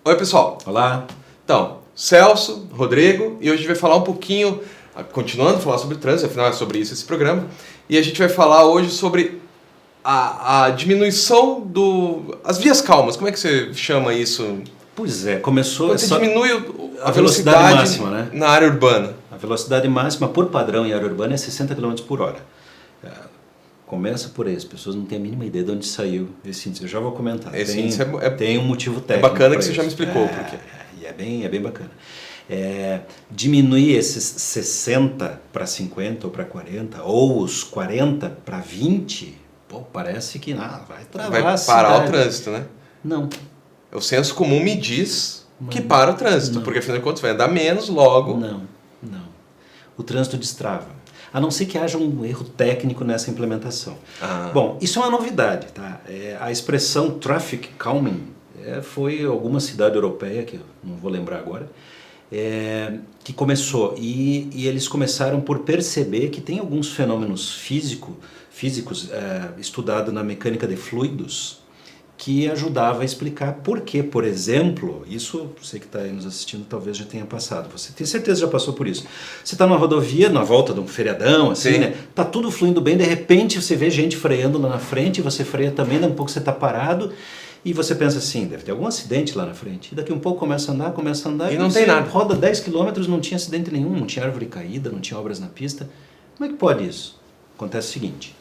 Oi, pessoal. Olá. Então, Celso, Rodrigo, e hoje a gente vai falar um pouquinho, continuando a falar sobre trânsito, afinal é sobre isso esse programa, e a gente vai falar hoje sobre a diminuição as vias calmas. Como é que você chama isso? Pois é, começou... Quando você diminui a velocidade máxima, né? Na área urbana. A velocidade máxima por padrão em área urbana é 60 km por hora. Começa por aí, as pessoas não têm a mínima ideia de onde saiu esse índice. Eu já vou comentar. Esse índice tem um motivo técnico. É bacana que você já me explicou por quê. E é bem bacana. Diminuir esses 60 para 50 ou para 40, ou os 40 para 20, parece que vai travar vai a cidade. parar o trânsito, né? Não. O senso comum me diz que para o trânsito, porque afinal de contas vai andar menos logo. Não. O trânsito destrava. A não ser que haja um erro técnico nessa implementação. Bom, isso é uma novidade, tá? A expressão traffic calming foi alguma cidade europeia, que eu não vou lembrar agora, que começou. E eles começaram por perceber que tem alguns fenômenos físicos estudados na mecânica de fluidos que ajudava a explicar por que, por exemplo, isso você que está aí nos assistindo talvez já tenha passado, você tem certeza que já passou por isso. Você está numa rodovia, na volta de um feriadão, assim, Sim. né? Tá tudo fluindo bem, de repente você vê gente freando lá na frente, você freia também, daqui a pouco você está parado e você pensa assim, deve ter algum acidente lá na frente. E daqui a um pouco começa a andar e não tem nada. Roda 10 km, não tinha acidente nenhum, não tinha árvore caída, não tinha obras na pista. Como é que pode isso? Acontece o seguinte,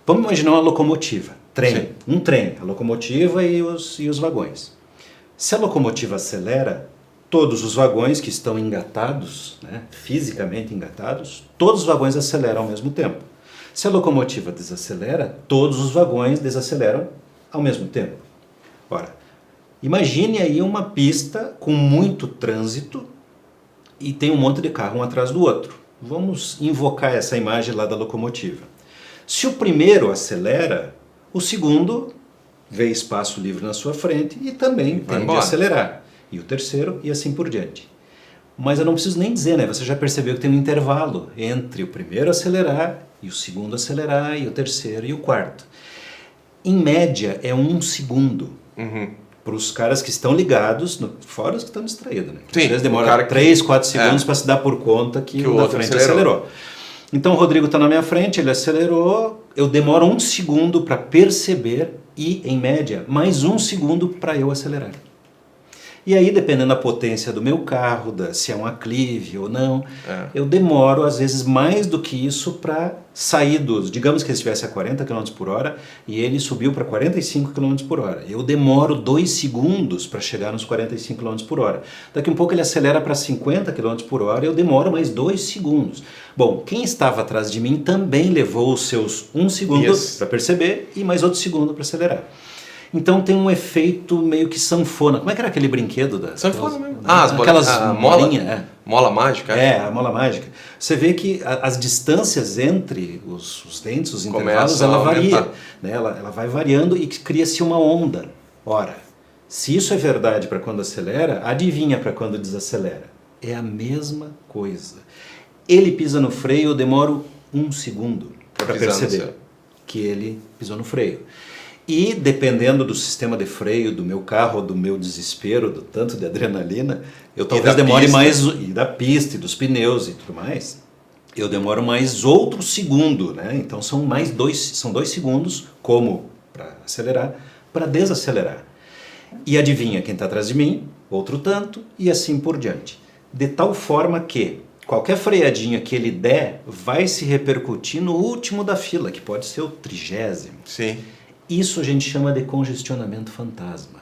vamos imaginar uma locomotiva. Sim. Um trem, a locomotiva e os vagões. Se a locomotiva acelera, todos os vagões que estão engatados, né, fisicamente engatados, todos os vagões aceleram ao mesmo tempo. Se a locomotiva desacelera, todos os vagões desaceleram ao mesmo tempo. Ora, imagine aí uma pista com muito trânsito e tem um monte de carro um atrás do outro. Vamos invocar essa imagem lá da locomotiva. Se o primeiro acelera, o segundo vê espaço livre na sua frente e também tende a acelerar. E o terceiro e assim por diante. Mas eu não preciso nem dizer, né? Você já percebeu que tem um intervalo entre o primeiro acelerar e o segundo acelerar e o terceiro e o quarto. Em média é 1 segundo. Para os caras que estão ligados, fora os que estão distraídos, né? Sim, às vezes demora 3, 4 segundos para se dar por conta que o da frente acelerou. Então o Rodrigo está na minha frente, ele acelerou, eu demoro 1 segundo para perceber e, em média, mais 1 segundo para eu acelerar. E aí, dependendo da potência do meu carro, se é um aclive ou não, eu demoro, às vezes, mais do que isso para sair digamos que ele estivesse a 40 km por hora e ele subiu para 45 km por hora. Eu demoro 2 segundos para chegar nos 45 km por hora. Daqui a um pouco ele acelera para 50 km por hora e eu demoro mais 2 segundos. Bom, quem estava atrás de mim também levou os seus 1 segundo para perceber e mais outro segundo para acelerar. Então tem um efeito meio que sanfona. Como é que era aquele brinquedo da... Sanfona mesmo. Aquelas molinhas. Mola mágica? A mola mágica. Você vê que as distâncias entre os dentes, os intervalos, ela varia. Né? Ela vai variando e cria-se uma onda. Ora, se isso é verdade para quando acelera, adivinha para quando desacelera. É a mesma coisa. Ele pisa no freio, eu demoro 1 segundo para perceber que ele pisou no freio. E dependendo do sistema de freio do meu carro, do meu desespero, do tanto de adrenalina, eu talvez demore mais, e da pista, e dos pneus e tudo mais, eu demoro mais outro segundo, né? Então são 2 segundos, como para acelerar, para desacelerar. E adivinha quem está atrás de mim? Outro tanto, e assim por diante. De tal forma que qualquer freadinha que ele der vai se repercutir no último da fila, que pode ser o 30º. Sim. Isso a gente chama de congestionamento fantasma.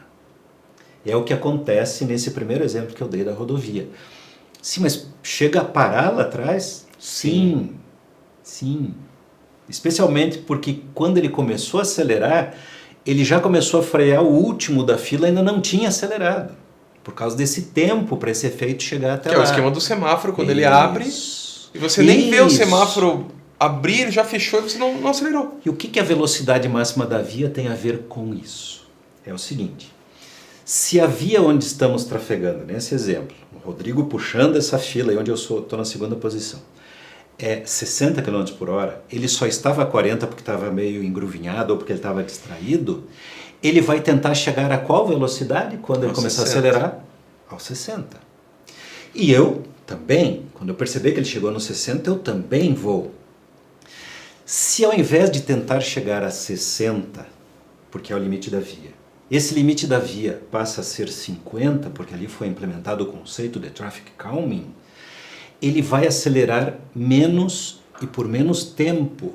É o que acontece nesse primeiro exemplo que eu dei da rodovia. Sim, mas chega a parar lá atrás? Sim. Especialmente porque quando ele começou a acelerar, ele já começou a frear o último da fila e ainda não tinha acelerado. Por causa desse tempo para esse efeito chegar até lá. Que é o esquema do semáforo, quando ele abre e você nem vê o semáforo abrir, ele já fechou e você não acelerou. E o que a velocidade máxima da via tem a ver com isso? É o seguinte, se a via onde estamos trafegando, nesse exemplo, o Rodrigo puxando essa fila e onde eu estou na segunda posição, é 60 km por hora, ele só estava a 40 porque estava meio engruvinhado ou porque ele estava distraído, ele vai tentar chegar a qual velocidade quando ele começar 60. a acelerar? Aos 60. E eu também, quando eu perceber que ele chegou nos 60, eu também vou. Se ao invés de tentar chegar a 60, porque é o limite da via, esse limite da via passa a ser 50, porque ali foi implementado o conceito de traffic calming, ele vai acelerar menos e por menos tempo.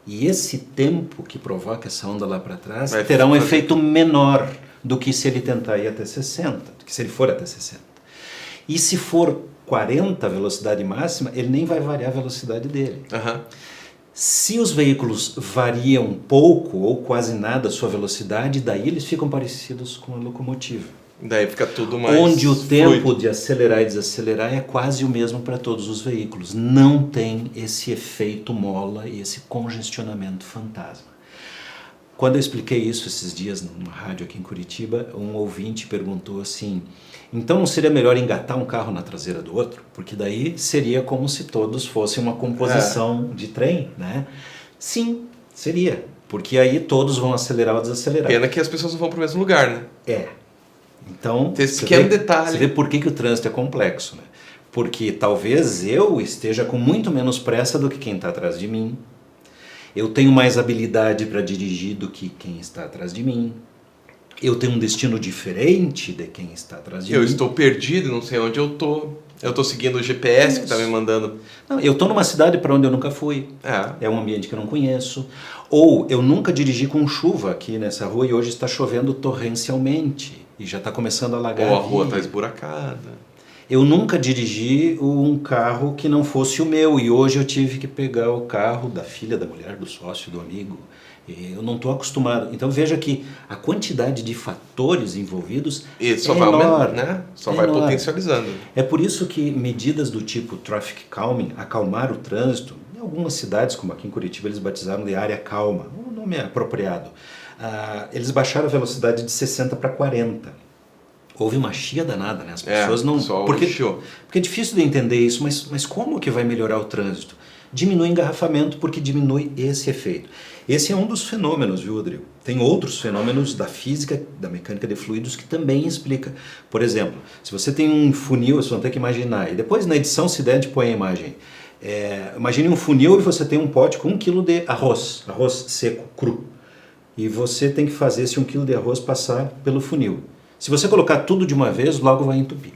E esse tempo que provoca essa onda lá para trás terá um efeito menor do que se ele tentar ir até 60, do que se ele for até 60. E se for 40 a velocidade máxima, ele nem vai variar a velocidade dele. Uhum. Se os veículos variam pouco ou quase nada a sua velocidade, daí eles ficam parecidos com a locomotiva. Daí fica tudo mais onde o tempo fluido. de acelerar e desacelerar é quase o mesmo para todos os veículos. Não tem esse efeito mola e esse congestionamento fantasma. Quando eu expliquei isso esses dias numa rádio aqui em Curitiba, um ouvinte perguntou assim, então não seria melhor engatar um carro na traseira do outro? Porque daí seria como se todos fossem uma composição de trem, né? Sim, seria. Porque aí todos vão acelerar ou desacelerar. Pena que as pessoas não vão para o mesmo lugar, né? É. Então, esse pequeno detalhe. Você vê por que o trânsito é complexo, né? Porque talvez eu esteja com muito menos pressa do que quem está atrás de mim. Eu tenho mais habilidade para dirigir do que quem está atrás de mim. Eu tenho um destino diferente de quem está atrás de mim. Eu estou perdido, não sei onde eu estou. Eu estou seguindo o GPS que está me mandando. Não, eu estou numa cidade para onde eu nunca fui. É um ambiente que eu não conheço. Ou eu nunca dirigi com chuva aqui nessa rua e hoje está chovendo torrencialmente. E já está começando a alagar. Ou a rua está esburacada. Eu nunca dirigi um carro que não fosse o meu e hoje eu tive que pegar o carro da filha, da mulher, do sócio, do amigo. Eu não estou acostumado. Então veja que a quantidade de fatores envolvidos só vai aumentando, né? Só vai potencializando. É por isso que medidas do tipo traffic calming, acalmar o trânsito, em algumas cidades, como aqui em Curitiba, eles batizaram de área calma, um nome apropriado. Eles baixaram a velocidade de 60 para 40. Houve uma chia danada, né? As pessoas não... Porque é difícil de entender isso, mas como que vai melhorar o trânsito? Diminui o engarrafamento porque diminui esse efeito. Esse é um dos fenômenos, viu, Rodrigo? Tem outros fenômenos da física, da mecânica de fluidos que também explica. Por exemplo, se você tem um funil, vocês vão ter que imaginar, e depois na edição se der, a gente põe a imagem. Imagine um funil e você tem um pote com 1 kg de arroz seco, cru. E você tem que fazer esse 1 kg de arroz passar pelo funil. Se você colocar tudo de uma vez, logo vai entupir.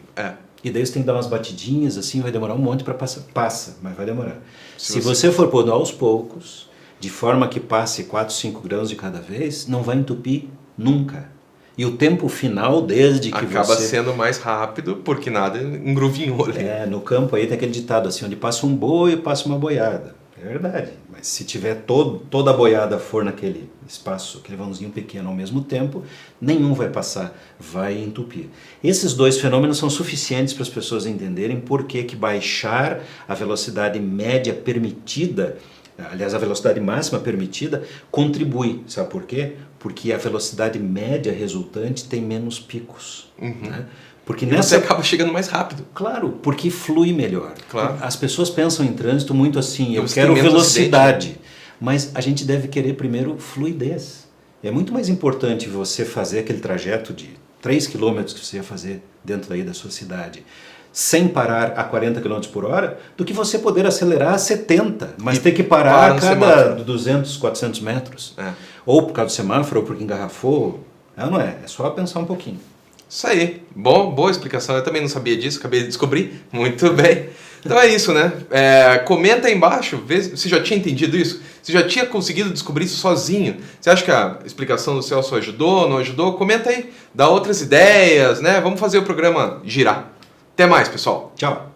E daí você tem que dar umas batidinhas, assim, vai demorar um monte para passar. Passa, mas vai demorar. Se você for pondo aos poucos, de forma que passe 4, 5 grãos de cada vez, não vai entupir nunca. E o tempo final, desde que acaba sendo mais rápido, porque nada engruvinhou ali. No campo aí tem aquele ditado assim, onde passa um boi, passa uma boiada. É verdade. Mas se tiver toda a boiada for naquele espaço, aquele vãozinho pequeno ao mesmo tempo, nenhum vai passar, vai entupir. Esses dois fenômenos são suficientes para as pessoas entenderem por que baixar a velocidade média permitida, aliás, a velocidade máxima permitida, contribui. Sabe por quê? Porque a velocidade média resultante tem menos picos. Né? Porque você acaba chegando mais rápido. Claro, porque flui melhor. Claro. As pessoas pensam em trânsito muito assim, eu quero velocidade. Mas a gente deve querer primeiro fluidez. É muito mais importante você fazer aquele trajeto de 3 km que você ia fazer dentro daí da sua cidade, sem parar a 40 km por hora, do que você poder acelerar a 70, mas ter que parar a cada 200, 400 metros. Ou por causa do semáforo, ou porque engarrafou. Não é só pensar um pouquinho. Isso aí. Boa explicação. Eu também não sabia disso, acabei de descobrir. Muito bem. Então é isso, né? Comenta aí embaixo, vê se você já tinha entendido isso. Você já tinha conseguido descobrir isso sozinho. Você acha que a explicação do Celso ajudou, não ajudou? Comenta aí, dá outras ideias, né? Vamos fazer o programa girar. Até mais, pessoal. Tchau.